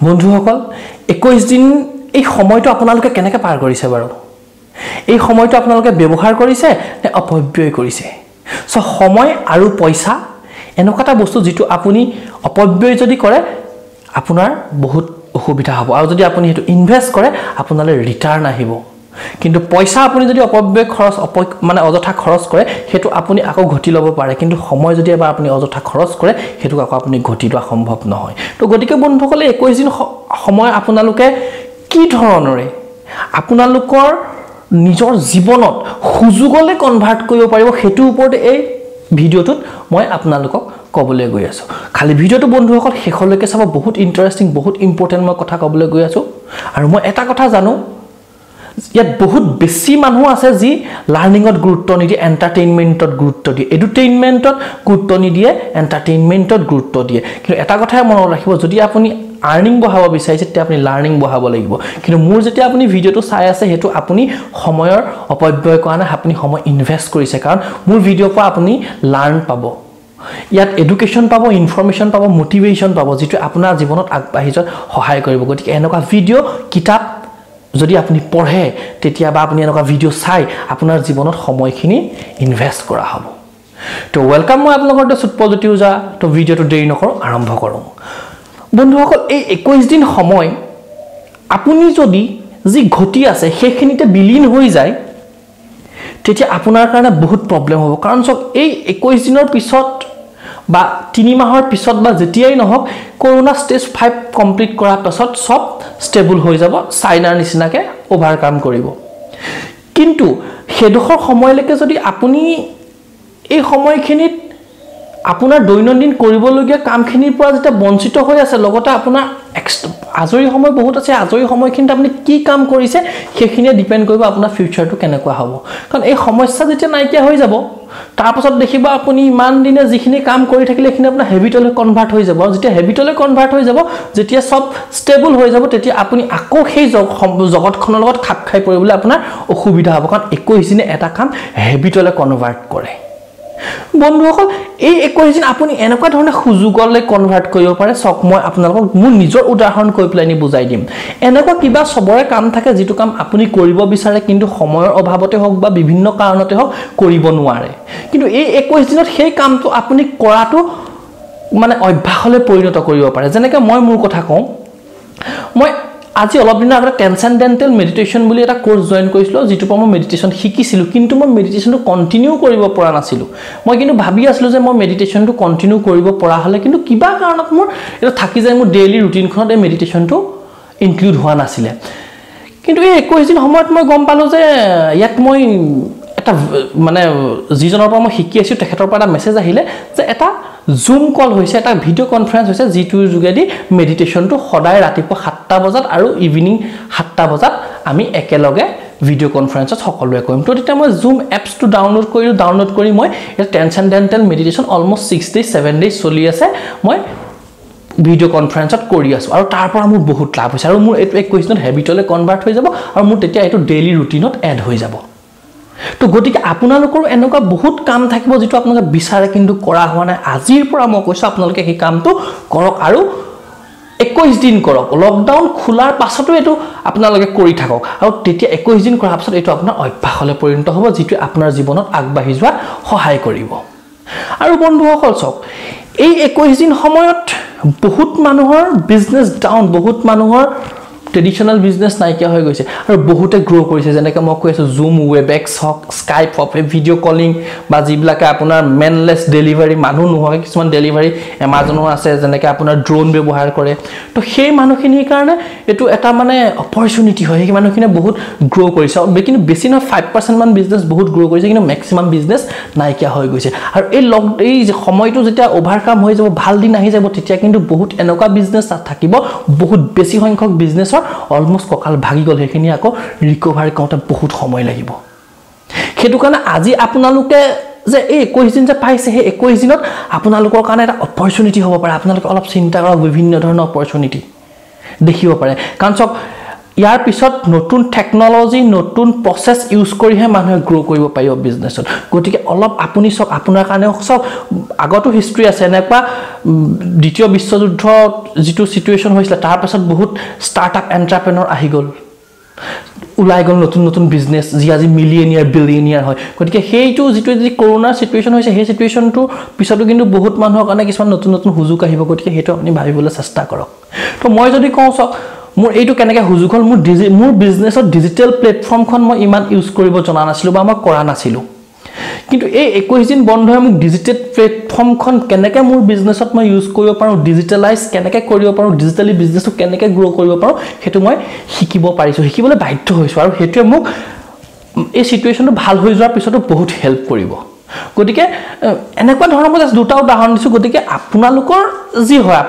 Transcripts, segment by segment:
বন্ধুসকল 21 দিন এই সময়টো আপোনালোকে কেনেকৈ পাৰ কৰিছে বাৰু এই সময়টো আপোনালোকে ব্যৱহাৰ কৰিছে নে অপব্যয় কৰিছে সো সময় আৰু পইচা এনেকুৱা এটা বস্তু যেটো আপুনি অপব্যয় যদি কৰে আপোনাৰ বহুত অসুবিধা হ'ব আৰু যদি আপুনি হেতু ইনভেস্ট কৰে আপোনালৈ ৰিটাৰ্ণ আহিব কিন্তু পইচা আপুনি যদি অপব্যয় খৰচ মানে অযথা খৰচ কৰে হেতু আপুনি আকৌ ঘটি ল'ব পাৰে কিন্তু সময় যদি এবাৰ আপুনি অযথা খৰচ কৰে হেতু আকৌ আপুনি ঘটি লোৱা সম্ভৱ নহয় তো গতিকে বন্ধুসকলে 21 দিন সময় আপোনালোকে কি ধৰণৰে আপোনালোকৰ নিজৰ জীৱনত সুযোগলে কনভাৰ্ট কৰিব পাৰিব হেতু ওপৰত এই ভিডিওটোত মই আপোনালোকক কবলৈ গৈ আছো খালি ভিডিওটো বন্ধুসকল শেষলৈকে চাব বহুত ইন্টাৰেষ্টিং বহুত ইম্পৰ্টেন্ট মই কথা কবলৈ গৈ আছো আৰু মই এটা কথা জানো ইয়াত বহুত বেছি মানুহ আছে যি লাৰ্নিংত গুৰুত্ব নিদিয়ে এন্টাৰটেইনমেন্টত গুৰুত্ব দিয়ে এডুটেইনমেন্টত গুৰুত্ব নিদিয়ে এন্টাৰটেইনমেন্টত গুৰুত্ব দিয়ে কিন্তু এটা কথাই মনত ৰাখিব যদি আপুনি আৰ্নিং বঢ়াব বিচাৰিছে তে আপুনি লাৰ্নিং বঢ়াব লাগিব কিন্তু মোৰ যেতিয়া আপুনি ভিডিওটো চাই আছে হেতু আপুনি সময়ৰ অপব্যয় কৰা নাই আপুনি সময় ইনভেস্ট কৰিছে কাৰণ মোৰ ভিডিওৰ পৰা আপুনি লাৰ্ন পাব ইয়াত এডুকেশ্যন পাব ইনফৰমেশন পাব মোটিভেশন পাব যেটো আপোনাৰ জীৱনত আগবাঢ়ি যোৱাত সহায় কৰিব গতিকে এনেকুৱা ভিডিও কিতাপ যদি আপুনি পঢ়ে তেতিয়া বা আপুনি এনেকুৱা ভিডিও চাই আপোনাৰ জীৱনত সময়খিনি ইনভেস্ট কৰা হ'ব তো ওয়েলকাম মই আপোনালোকৰ সুৎপজ্যোতি ওজা তো ভিডিওটো দেৰি নকৰো আৰম্ভ কৰো বন্ধুসকল এই 21 দিন সময় আপুনি যদি যি ঘটি আছে সেইখিনিতে বিলীন হৈ যায় তেতিয়া আপোনাৰ কাৰণে বহুত প্ৰবলেম হ'ব কাৰণ সব এই 21 দিনৰ পিছত বা 3 মাহৰ পিছত বা যেতিয়াই নহওক কৰোনা ষ্টেজ 5 কমপ্লিট কৰাৰ পাছত সব ষ্টেবল হৈ যাব চাইনাৰ নিচিনাকে ওভাৰকাম কৰিব কিন্তু হেডখৰ সময়লৈকে যদি আপুনি এই সময়খিনিত আপোনাৰ দৈনন্দিন কৰিবলগীয়া কামখিনিৰ পৰা যেটা বঞ্চিত হৈ আছে লগতে আপোনাৰ আজৰি সময় বহুত আছে আজৰি সময়খিনিত আপুনি কি কাম কৰিছে সেইখিনিয়ে ডিপেন্ড কৰিব আপোনাৰ ফিউচাৰটো কেনেকুৱা হ'ব কাৰণ এই সমস্যা যেতিয়া নাইকিয়া হৈ যাব তাৰ পাছত দেখিবা আপুনি ইমান দিনে যিখিনি কাম কৰি থাকিলে এখিনি আপোনাৰ হেবিটলৈ কনভাৰ্ট হৈ যাব আৰু যেতিয়া হেবিটলৈ কনভাৰ্ট হৈ যাব যেতিয়া সব ষ্টেবল হৈ যাব তেতিয়া আপুনি আকৌ সেই জগতখনৰ লগত খাপ খাই পৰিবলৈ আপোনাৰ অসুবিধা হ'ব কাৰণ 21 দিনে এটা কাম হেবিটলৈ কনভাৰ্ট কৰে বন্ধুসকল এই 21 দিন আপুনি এনেকুৱা ধৰণে সুযোগলে কনভাৰ্ট কৰিব পাৰে সক মই আপোনালোকক মোৰ নিজৰ উদাহৰণ কৈ প্লানি বুজাই দিম এনেকুৱা কিবা সবৰে কাম থাকে যেটো কাম আপুনি কৰিব বিচাৰে কিন্তু সময়ৰ অভাৱতে হওক বা বিভিন্ন কাৰণতে হওক কৰিব নোৱাৰে কিন্তু এই 21 দিনত সেই কামটো আপুনি কৰাটো মানে অভ্যাসলৈ পৰিণত কৰিব পাৰে যেনেকৈ মই মোৰ কথা কওঁ মই আজি অলপ দিনৰ আগতে ট্ৰান্সেন্ডেন্টাল মেডিটেশন বুলি এটা কোৰ্স জয়েন কৰিছিলো যেটো মই মেডিটেশন শিকিছিলো কিন্তু মই মেডিটেশনটো কন্টিনিউ কৰিব পৰা নাছিলো মই কিন্তু ভাবি আছিলো যে মই মেডিটেশনটো কন্টিনিউ কৰিব পৰা হলে কিন্তু কিবা কাৰণত মোৰ এটা থাকি যায় মোৰ ডেইলি ৰুটিনখনত এই মেডিটেশনটো ইনক্লুড হোৱা নাছিল কিন্তু এই 21 দিন সময়ত মই গম পালো যে ইয়াত মই এটা মানে যিজনৰ পৰা মই শিকি আছো তেখেতৰ পৰা এটা মেছেজ আহিলে যে এটা জুম কল হৈছে এটা ভিডিও কনফাৰেন্স হৈছে যিটোৰ যোগেদি মেডিটেশনটো সদায় ৰাতিপুৱা 7টা বজাত আৰু ইভিনিং 7টা বজাত আমি একেলগে ভিডিও কনফাৰেন্সত সকলোৱে কৰিম তো তেতিয়া মই জুম এপছটো ডাউনলোড কৰি মই এটা ট্ৰান্সেন্ডেন্টাল মেডিটেশন অলমোষ্ট 6 ডেজ 7 ডেজ চলি আছে মই ভিডিও কনফাৰেন্সত কৰি আছো আৰু তাৰ পৰা মোৰ বহুত লাভ হৈছে আৰু মোৰ এটো 21 দিনত হেবিটলৈ কনভাৰ্ট হৈ যাব আৰু মোৰ তেতিয়া এটো ডেইলি ৰুটিনত এড হৈ যাব তো গতিকে আপোনালোকৰ এনেকুৱা বহুত কাম থাকিব যেটো আপোনালোকে বিচাৰে কিন্তু কৰা হোৱা নাই আজিৰ পৰা মই কৈছো আপোনালোকে এই কামটো কৰক আৰু 21 দিন কৰক লকডাউন খোলাৰ পাছতো এটো আপোনালোকে কৰি থাকক আৰু তেতিয়া 21 দিন কৰাৰ পাছত এটো আপোনাৰ অভ্যাসলৈ পৰিণত হ'ব যেটো আপোনাৰ জীৱনত আগবাঢ়ি যোৱাত সহায় কৰিব আৰু বন্ধুসকল চক এই 21 দিন সময়ত বহুত মানুহৰ বিজনেস ডাউন বহুত মানুহৰ ট্ৰেডিশনাল বিজনেস নাইকিয়া হৈ গৈছে আৰু বহুতে গ্ৰো কৰিছে যেনেকৈ মই কৈ আছো জুম ওয়েবেক্স হক স্কাইপ হক ভিডিও কলিং বা যিবিলাকে আপোনাৰ মেনলেস ডেলিভাৰী মানুহ নহয় কিছুমান ডেলিভাৰী এমাজনৰ আছে যেনেকৈ আপোনাৰ ড্ৰোন ব্যৱহাৰ কৰে তো সেই মানুহখিনিৰ কাৰণে এটো এটা মানে অপৰচুনিটি হয় সেই মানুহখিনি বহুত গ্ৰো কৰিছে কিন্তু বেছি না 5% মান বিজনেস বহুত গ্ৰো কৰিছে কিন্তু ম্যাক্সিমাম বিজনেস নাইকিয়া হৈ গৈছে আৰু এই সময়টো যেতিয়া ওভাৰকাম হৈ যাব ভাল দিন আহি যাব তেতিয়া কিন্তু বহুত এনেকুৱা বিজনেস থাকিব বহুত বেছি সংখ্যক বিজনেসৰ অলমোস্ট ককাল ভাগি গল হেখিনি আকৌ ৰিকভাৰ কৰোতে বহুত সময় লাগিব হেতু কাৰণে আজি আপোনালোকে যে এই 21 দিন যে পাইছে হে 21 দিনত আপোনালোকৰ কাৰণে এটা অপৰচুনিটি হ'ব পাৰে আপোনালোকে অলপ চিন্তা কৰক বিভিন্ন ধৰণৰ অপৰচুনিটি দেখিব পাৰে কাৰণ সক ইয়াৰ পিছত নতুন টেকনলজি নতুন প্ৰসেস ইউজ কৰিহে মানুহে গ্ৰো কৰিব পাৰিব বিজনেছত গতিকে অলপ আপুনি সব আপোনাৰ কাৰণে সব আগতো হিষ্ট্ৰী আছে এনেকুৱা দ্বিতীয় বিশ্বযুদ্ধ যেটো সিচুৱেচন হৈছিল তাৰ পাছত বহুত ষ্টাৰ্টআপ এন্টাৰপ্ৰেনৰ আহি গল উলাই গল নতুন নতুন বিজনেস যি আজি মিলিয়নিয়াৰ বিলিয়নিয়াৰ হয় গতিকে হেইটো যেটো যি কৰোনা সিচুৱেচন হৈছে সেই সিচুৱেচনটো পিছতো কিন্তু বহুত মানুহৰ কাৰণে কিছুমান নতুন নতুন হুজুক আহিব গতিকে হেটো আপুনি ভাবিবলৈ চেষ্টা কৰক তো মই যদি কওঁ সক মোৰ এইটো কেনেকৈ হুজুক হল মোৰ বিজনেছত ডিজিটেল প্লেটফৰ্মখন মই ইমান ইউজ কৰিব জনা নাছিলো বা মই কৰা নাছিলো কিন্তু এই 21 দিন বন্ধ হৈ মোক ডিজিটেল প্লেটফৰ্মখন কেনেকৈ মোৰ বিজনেছত মই ইউজ কৰিব পাৰো ডিজিটেলাইজ কেনেকৈ কৰিব পাৰো ডিজিটালি বিজনেছটো কেনেকৈ গ্ৰো কৰিব পাৰো হেতু মই শিকিব পাৰিছো শিকিবলৈ বাধ্য হৈছো আৰু হেতুৱে মোক এই সিচুৱেচনটো ভাল হৈ যোৱাৰ পিছতো বহুত হেল্প কৰিব গতিকে এনেকুৱা ধৰণৰ মই দুটা উদাহৰণ দিছো গতিকে আপোনালোকৰ যি হয়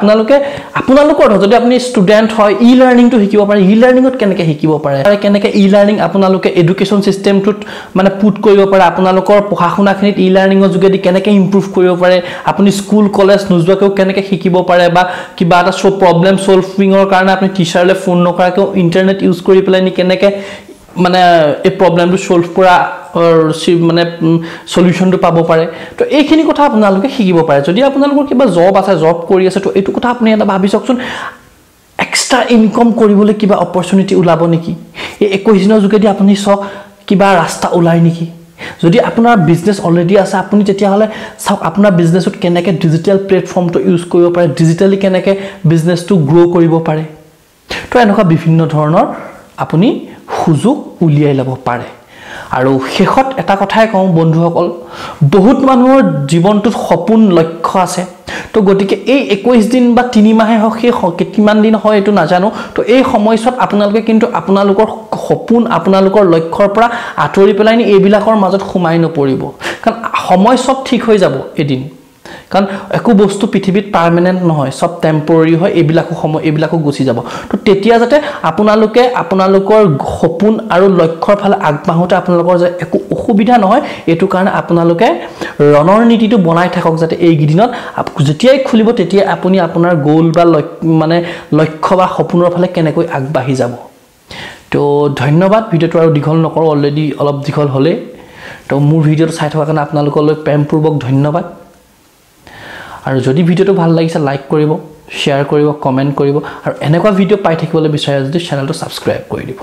আপোনালোকৰ যদি আপুনি ষ্টুডেন্ট হয় ই লাৰ্নিংটো শিকিব পাৰে ই লাৰ্নিংত কেনেকৈ শিকিব পাৰে কেনেকৈ ই লাৰ্নিং আপোনালোকে এডুকেশন সিস্টেমটোত মানে পুট কৰিব পাৰে আপোনালোকৰ পঢ়াশুনাখিনিত ই লাৰ্নিংৰ যোগেদি কেনেকৈ ইমপ্ৰুভ কৰিব পাৰে আপুনি স্কুল কলেজ নোযোৱাকৈ কেনেকৈ শিকিব পাৰে বা কিবা এটা প্ৰবলেম সলভিংৰ কাৰণে আপুনি টিচাৰলে ফোন নকৰাকৈ ইন্টাৰনেট ইউজ কৰি পেলাই নি কেনেকৈ মানে এই প্ৰবলেমটো সলভ কৰা মানে সলিউশনটো পাব পাৰে তো এইখিনি কথা আপোনালোকে শিকিব পাৰে যদি আপোনালোকৰ কিবা জব আছে জব কৰি আছে তো এইটো কথা আপুনি এটা ভাবি চাওকচোন এক্সট্ৰা ইনকাম কৰিবলৈ কিবা অপৰচুনিটি ওলাব নেকি এই 21 দিনৰ যোগেদি আপুনি সব কিবা ৰাস্তা ওলাই নেকি যদি আপোনাৰ বিজনেস অলৰেডি আছে আপুনি তেতিয়া হলে সব আপোনাৰ বিজনেছত কেনেকৈ ডিজিটেল প্লেটফৰ্মটো ইউজ কৰিব পাৰে ডিজিটালি কেনেকৈ বিজনেসটো গ্ৰো কৰিব পাৰে তো এনেকুৱা বিভিন্ন ধৰণৰ আপুনি সুযোগ উলিয়াই ল'ব পাৰে আৰু শেষত এটা কথাই কওঁ বন্ধুসকল বহুত মানুহৰ জীৱনটোত সপোন লক্ষ্য আছে তো গতিকে এই 21 দিন বা 3 মাহে হওক সেই কিমান দিন হয় এটো নাজানো তো এই সময়ছত আপোনালোকে কিন্তু আপোনালোকৰ সপোন আপোনালোকৰ লক্ষ্যৰ পৰা আঁতৰি পেলাই নি এইবিলাকৰ মাজত সোমাই নপৰিব কাৰণ সময় সব ঠিক হৈ যাব এদিন কাৰণ একো বস্তু পৃথিৱীত পাৰ্মানেন্ট নহয় সব টেম্পৰাৰী হয় এইবিলাকো গুছি যাব তো তেতিয়া যাতে আপোনালোকে আপোনালোকৰ সপোন আৰু লক্ষ্যৰ ফালে আগবাঢ়োতে আপোনালোকৰ যে একো অসুবিধা নহয় এটো কাৰণে আপোনালোকে ৰণনীতিটো বনাই থাকক যাতে এই গিদিনত যেতিয়াই খুলিব তেতিয়া আপুনি আপোনাৰ গোল বা মানে লক্ষ্য বা সপোনৰ ফালে কেনেকৈ আগবাঢ়ি যাব তো ধন্যবাদ ভিডিওটো আৰু দীঘল নকৰো অলৰেডি অলপ দীঘল হলে তো মোৰ ভিডিওটো চাই থকাৰ কাৰণে আপোনালোকলৈ প্ৰেমপূৰ্বক ধন্যবাদ আৰু যদি ভিডিওটো ভাল লাগিছে লাইক কৰিব শেয়াৰ কৰিব কমেন্ট কৰিব আৰু এনেকুৱা ভিডিও পাই থাকিবলৈ বিচাৰে যদি চেনেলটো সাবস্ক্ৰাইব কৰি দিব